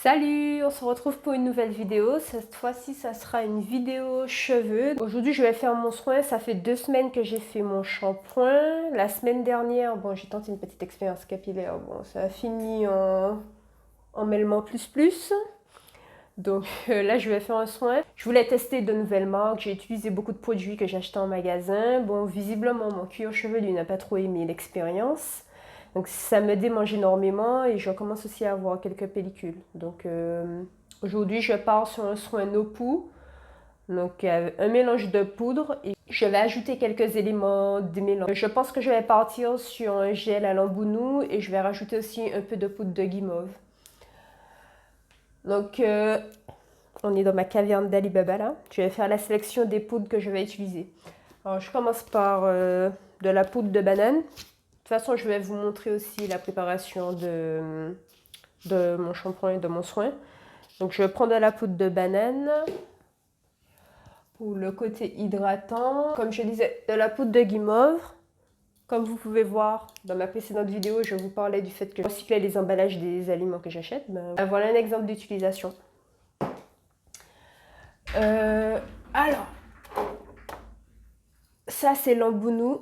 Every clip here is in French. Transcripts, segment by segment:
Salut, on se retrouve pour une nouvelle vidéo. Cette fois-ci, ça sera une vidéo cheveux. Aujourd'hui, je vais faire mon soin. Ça fait 2 semaines que j'ai fait mon shampoing. La semaine dernière, bon, j'ai tenté une petite expérience capillaire. Bon, ça a fini en mêlement plus. Donc là, je vais faire un soin. Je voulais tester de nouvelles marques. J'ai utilisé beaucoup de produits que j'ai achetés en magasin. Bon, visiblement, mon cuir chevelu n'a pas trop aimé l'expérience. Donc ça me démange énormément et je commence aussi à avoir quelques pellicules. Donc aujourd'hui, je pars sur un soin no poo. Donc un mélange de poudre et je vais ajouter quelques éléments démêlants. Je pense que je vais partir sur un gel à l'embounou et je vais rajouter aussi un peu de poudre de guimauve. Donc on est dans ma caverne d'Ali Baba là. Je vais faire la sélection des poudres que je vais utiliser. Alors je commence par de la poudre de banane. De toute façon, je vais vous montrer aussi la préparation de mon shampoing et de mon soin. Donc je vais prendre de la poudre de banane pour le côté hydratant. Comme je disais, de la poudre de guimauve. Comme vous pouvez voir dans ma précédente vidéo, je vous parlais du fait que je recyclais les emballages des aliments que j'achète. Voilà un exemple d'utilisation. Alors, ça c'est l'embounou.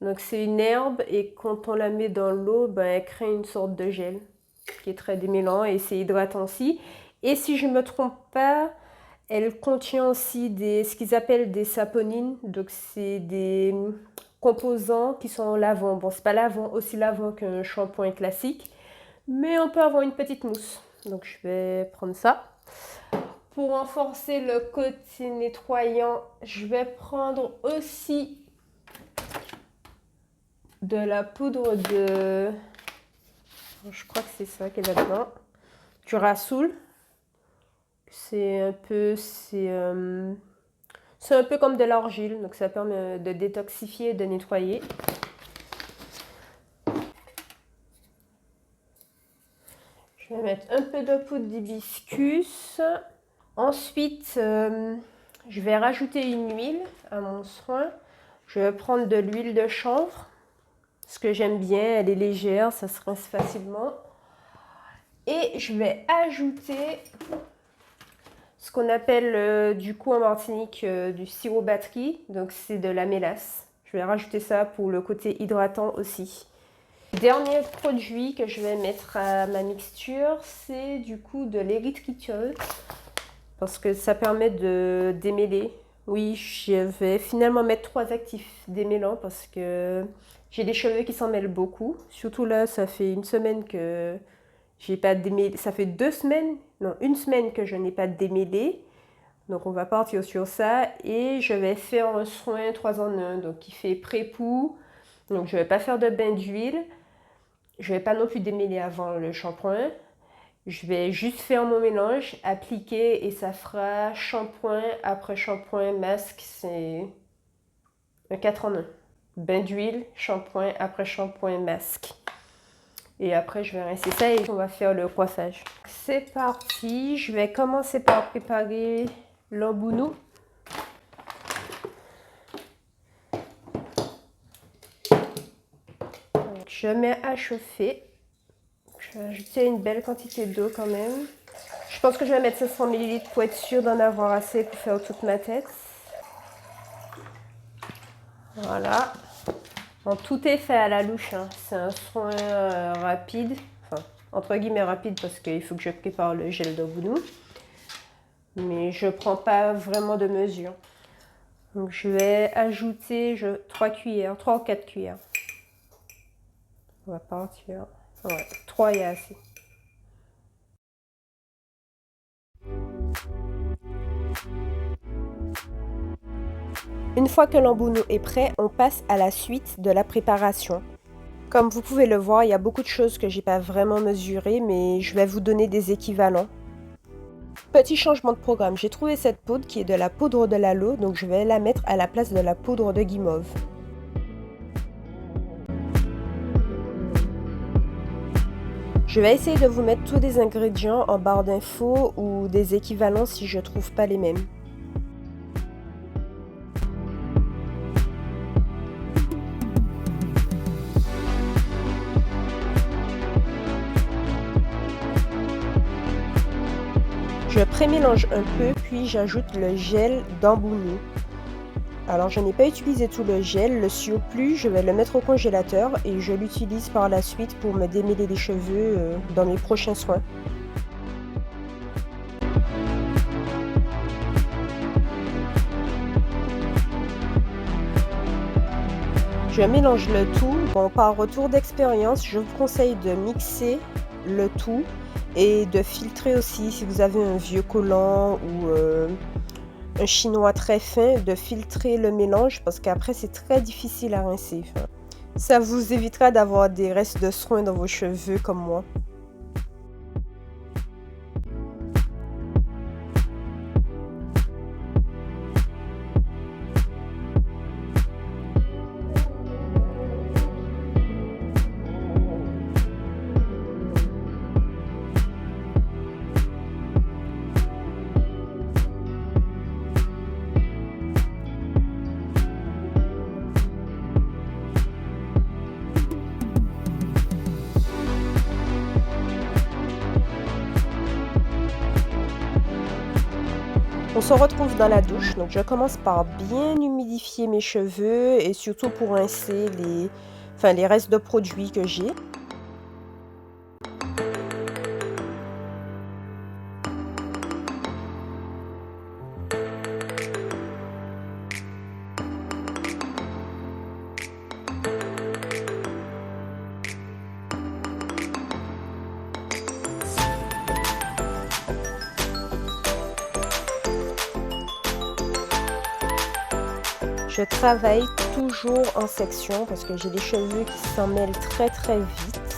Donc c'est une herbe et quand on la met dans l'eau, elle crée une sorte de gel qui est très démêlant et c'est hydratant aussi. Et si je ne me trompe pas, elle contient aussi ce qu'ils appellent des saponines. Donc c'est des composants qui sont lavants. Bon, c'est pas aussi lavant qu'un shampoing classique, mais on peut avoir une petite mousse. Donc je vais prendre ça. Pour renforcer le côté nettoyant, je vais prendre aussi de la poudre de... Je crois que c'est ça qui est là-dedans. Du Rassoul. C'est un peu comme de l'argile, donc ça permet de détoxifier et de nettoyer. Je vais mettre un peu de poudre d'hibiscus. Ensuite, je vais rajouter une huile à mon soin. Je vais prendre de l'huile de chanvre. Ce que j'aime bien, elle est légère, ça se rince facilement. Et je vais ajouter ce qu'on appelle du coup en Martinique du sirop batterie. Donc c'est de la mélasse. Je vais rajouter ça pour le côté hydratant aussi. Dernier produit que je vais mettre à ma mixture, c'est du coup de l'érythritol. Parce que ça permet de démêler. Oui, je vais finalement mettre 3 actifs démêlants parce que j'ai des cheveux qui s'en mêlent beaucoup. Surtout là, ça fait une semaine que j'ai pas démêlé. Ça fait 2 semaines, non, une semaine que je n'ai pas démêlé. Donc on va partir sur ça. Et je vais faire un soin 3 en 1, donc qui fait pré-poux. Donc je ne vais pas faire de bain d'huile. Je ne vais pas non plus démêler avant le shampoing. Je vais juste faire mon mélange, appliquer et ça fera shampoing après shampoing, masque. C'est un 4 en 1. Bain d'huile, shampoing après shampoing, masque. Et après, je vais rincer ça et on va faire le coiffage. C'est parti. Je vais commencer par préparer l'embounou. Donc, je mets à chauffer. Je vais ajouter une belle quantité d'eau quand même. Je pense que je vais mettre 500 ml pour être sûre d'en avoir assez pour faire toute ma tête. Voilà. Bon, tout est fait à la louche, hein. C'est un soin rapide. Enfin, entre guillemets rapide parce qu'il faut que je prépare le gel d'embounou. Mais je ne prends pas vraiment de mesure. Donc je vais ajouter 3 cuillères, 3 ou 4 cuillères. On va partir. Ouais, 3 est assez. Une fois que l'embounou est prêt, on passe à la suite de la préparation. Comme vous pouvez le voir, il y a beaucoup de choses que j'ai pas vraiment mesurées, mais je vais vous donner des équivalents. Petit changement de programme, j'ai trouvé cette poudre qui est de la poudre de Lalo, donc je vais la mettre à la place de la poudre de guimauve. Je vais essayer de vous mettre tous les ingrédients en barre d'infos ou des équivalents si je trouve pas les mêmes. Je prémélange un peu, puis j'ajoute le gel d'Ambouni. Alors je n'ai pas utilisé tout le gel, le surplus je vais le mettre au congélateur et je l'utilise par la suite pour me démêler les cheveux dans mes prochains soins. Je mélange le tout. Bon, par retour d'expérience, je vous conseille de mixer le tout et de filtrer aussi si vous avez un vieux collant ou un chinois très fin, de filtrer le mélange parce qu'après c'est très difficile à rincer. Ça vous évitera d'avoir des restes de soins dans vos cheveux comme moi. On se retrouve dans la douche, donc je commence par bien humidifier mes cheveux et surtout pour rincer les restes de produits que j'ai. Je travaille toujours en section parce que j'ai les cheveux qui s'en mêlent très très vite.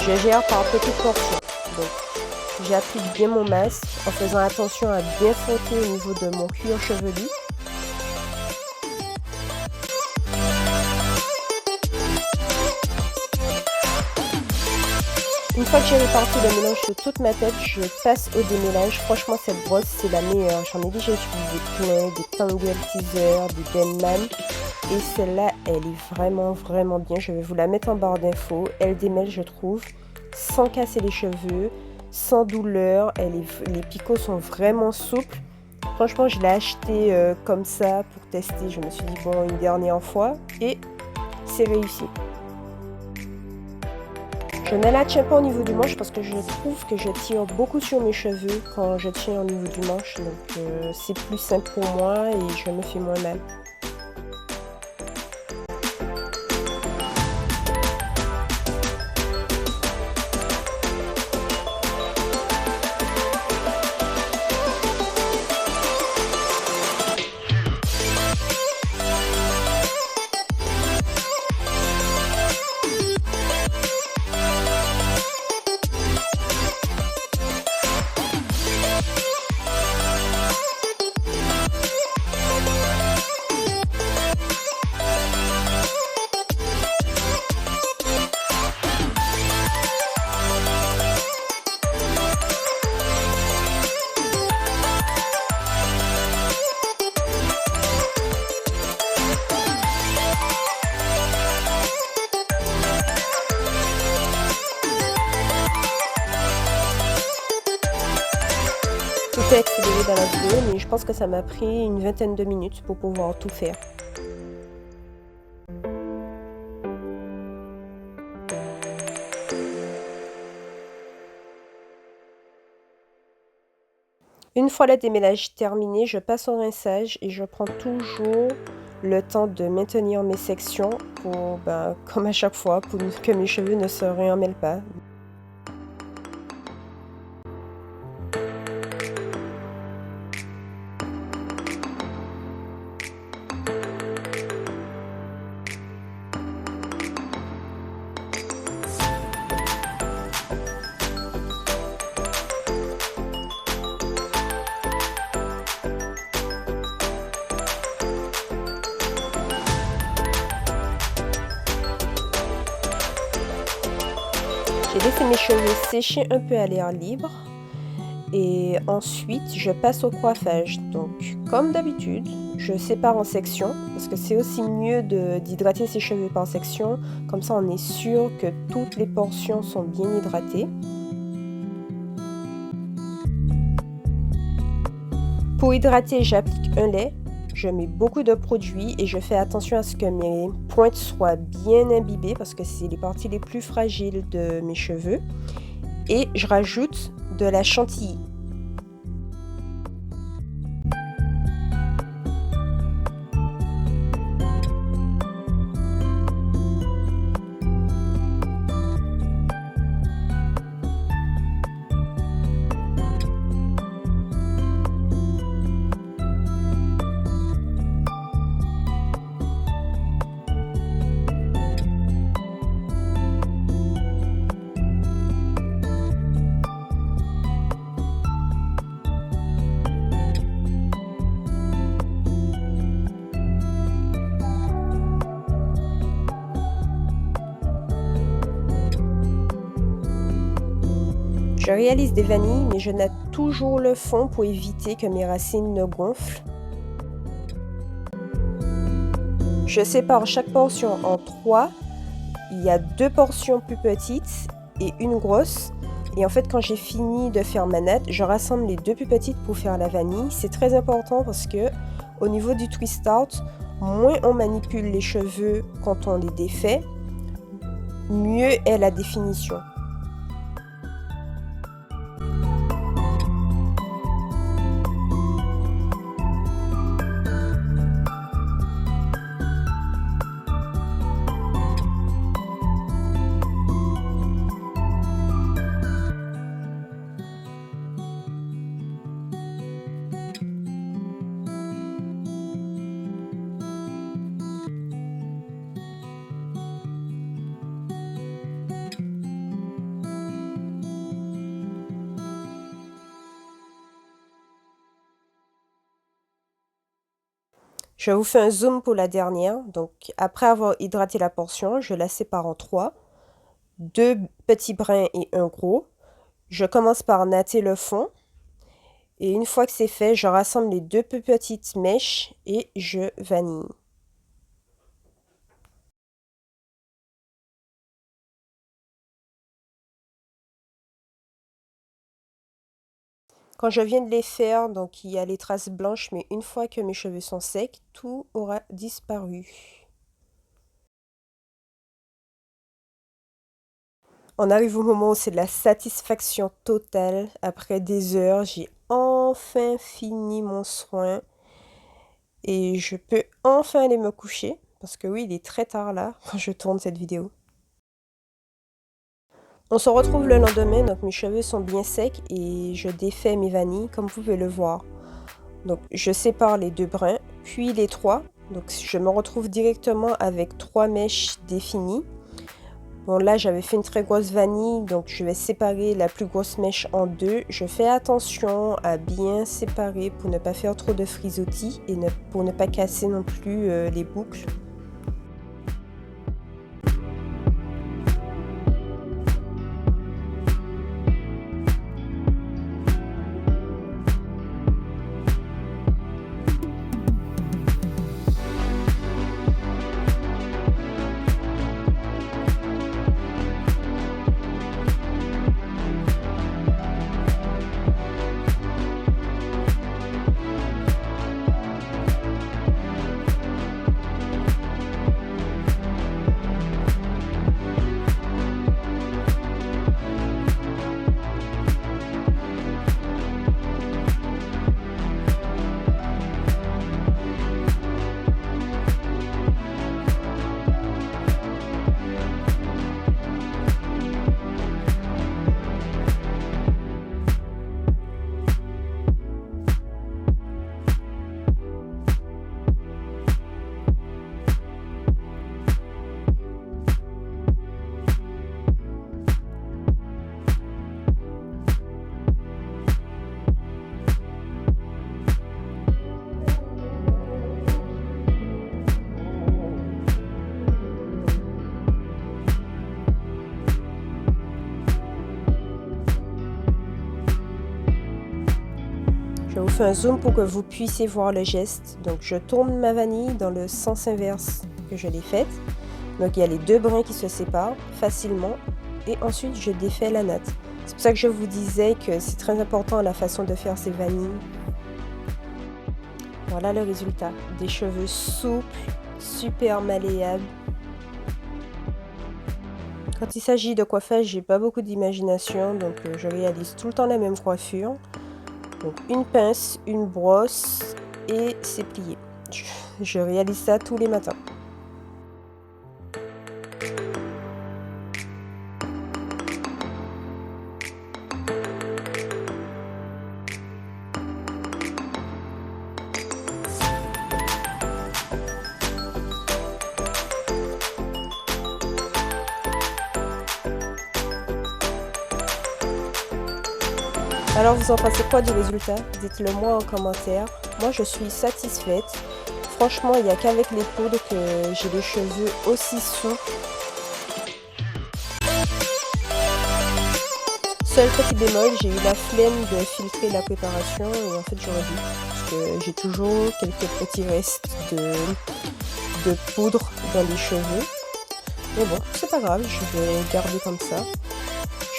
Je gère par petites portions. Donc j'applique bien mon masque en faisant attention à bien frotter au niveau de mon cuir chevelu. Une fois que j'ai réparti le mélange sur toute ma tête, je passe au démêlage. Franchement, cette brosse, c'est la meilleure. J'en ai déjà utilisé plein, des Tangle Teaser, des Denman. Et celle-là, elle est vraiment bien. Je vais vous la mettre en barre d'infos. Elle démêle, je trouve, sans casser les cheveux, sans douleur. Les picots sont vraiment souples. Franchement, je l'ai acheté comme ça pour tester. Je me suis dit, bon, une dernière fois. Et c'est réussi. Je ne la tiens pas au niveau du manche parce que je trouve que je tire beaucoup sur mes cheveux quand je tiens au niveau du manche. Donc c'est plus simple pour moi et je me fais moins mal. Tout est accéléré dans la vidéo, mais je pense que ça m'a pris une vingtaine de minutes pour pouvoir tout faire. Une fois le démêlage terminé, je passe au rinçage et je prends toujours le temps de maintenir mes sections pour, comme à chaque fois, pour que mes cheveux ne se réemmêlent pas. J'ai laissé mes cheveux sécher un peu à l'air libre et ensuite je passe au coiffage. Donc comme d'habitude, je sépare en sections parce que c'est aussi mieux d'hydrater ses cheveux par section. Comme ça on est sûr que toutes les portions sont bien hydratées. Pour hydrater, j'applique un lait. Je mets beaucoup de produits et je fais attention à ce que mes pointes soient bien imbibées parce que c'est les parties les plus fragiles de mes cheveux. Et je rajoute de la chantilly. Je réalise des vanilles, mais je natte toujours le fond pour éviter que mes racines ne gonflent. Je sépare chaque portion en 3. Il y a 2 portions plus petites et une grosse. Et en fait, quand j'ai fini de faire ma natte, je rassemble les 2 plus petites pour faire la vanille. C'est très important parce que au niveau du twist out, moins on manipule les cheveux quand on les défait, mieux est la définition. Je vous fais un zoom pour la dernière. Donc, après avoir hydraté la portion, je la sépare en 3. 2 petits brins et un gros. Je commence par natter le fond. Et une fois que c'est fait, je rassemble les 2 plus petites mèches et je vanille. Quand je viens de les faire, donc il y a les traces blanches, mais une fois que mes cheveux sont secs, tout aura disparu. On arrive au moment où c'est de la satisfaction totale. Après des heures, j'ai enfin fini mon soin. Et je peux enfin aller me coucher. Parce que oui, il est très tard là, quand je tourne cette vidéo. On se retrouve le lendemain, donc mes cheveux sont bien secs et je défais mes vanilles, comme vous pouvez le voir. Donc je sépare les 2 brins, puis les 3. Donc je me retrouve directement avec 3 mèches définies. Bon là j'avais fait une très grosse vanille, donc je vais séparer la plus grosse mèche en 2. Je fais attention à bien séparer pour ne pas faire trop de frisottis et pour ne pas casser non plus les boucles. Je vous fais un zoom pour que vous puissiez voir le geste. Donc je tourne ma vanille dans le sens inverse que je l'ai faite. Donc il y a les deux brins qui se séparent facilement. Et ensuite je défais la natte. C'est pour ça que je vous disais que c'est très important la façon de faire ces vanilles. Voilà le résultat. Des cheveux souples, super malléables. Quand il s'agit de coiffage, j'ai pas beaucoup d'imagination, donc je réalise tout le temps la même coiffure. Donc une pince, une brosse et c'est plié. Je réalise ça tous les matins. Alors vous en pensez quoi du résultat? Dites-le moi en commentaire. Moi je suis satisfaite. Franchement il n'y a qu'avec les poudres que j'ai les cheveux aussi souples. Seul petit bémol, j'ai eu la flemme de filtrer la préparation et en fait j'aurais dû. Parce que j'ai toujours quelques petits restes de poudre dans les cheveux. Mais bon, c'est pas grave, je vais garder comme ça.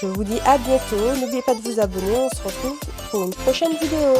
Je vous dis à bientôt, n'oubliez pas de vous abonner, on se retrouve pour une prochaine vidéo.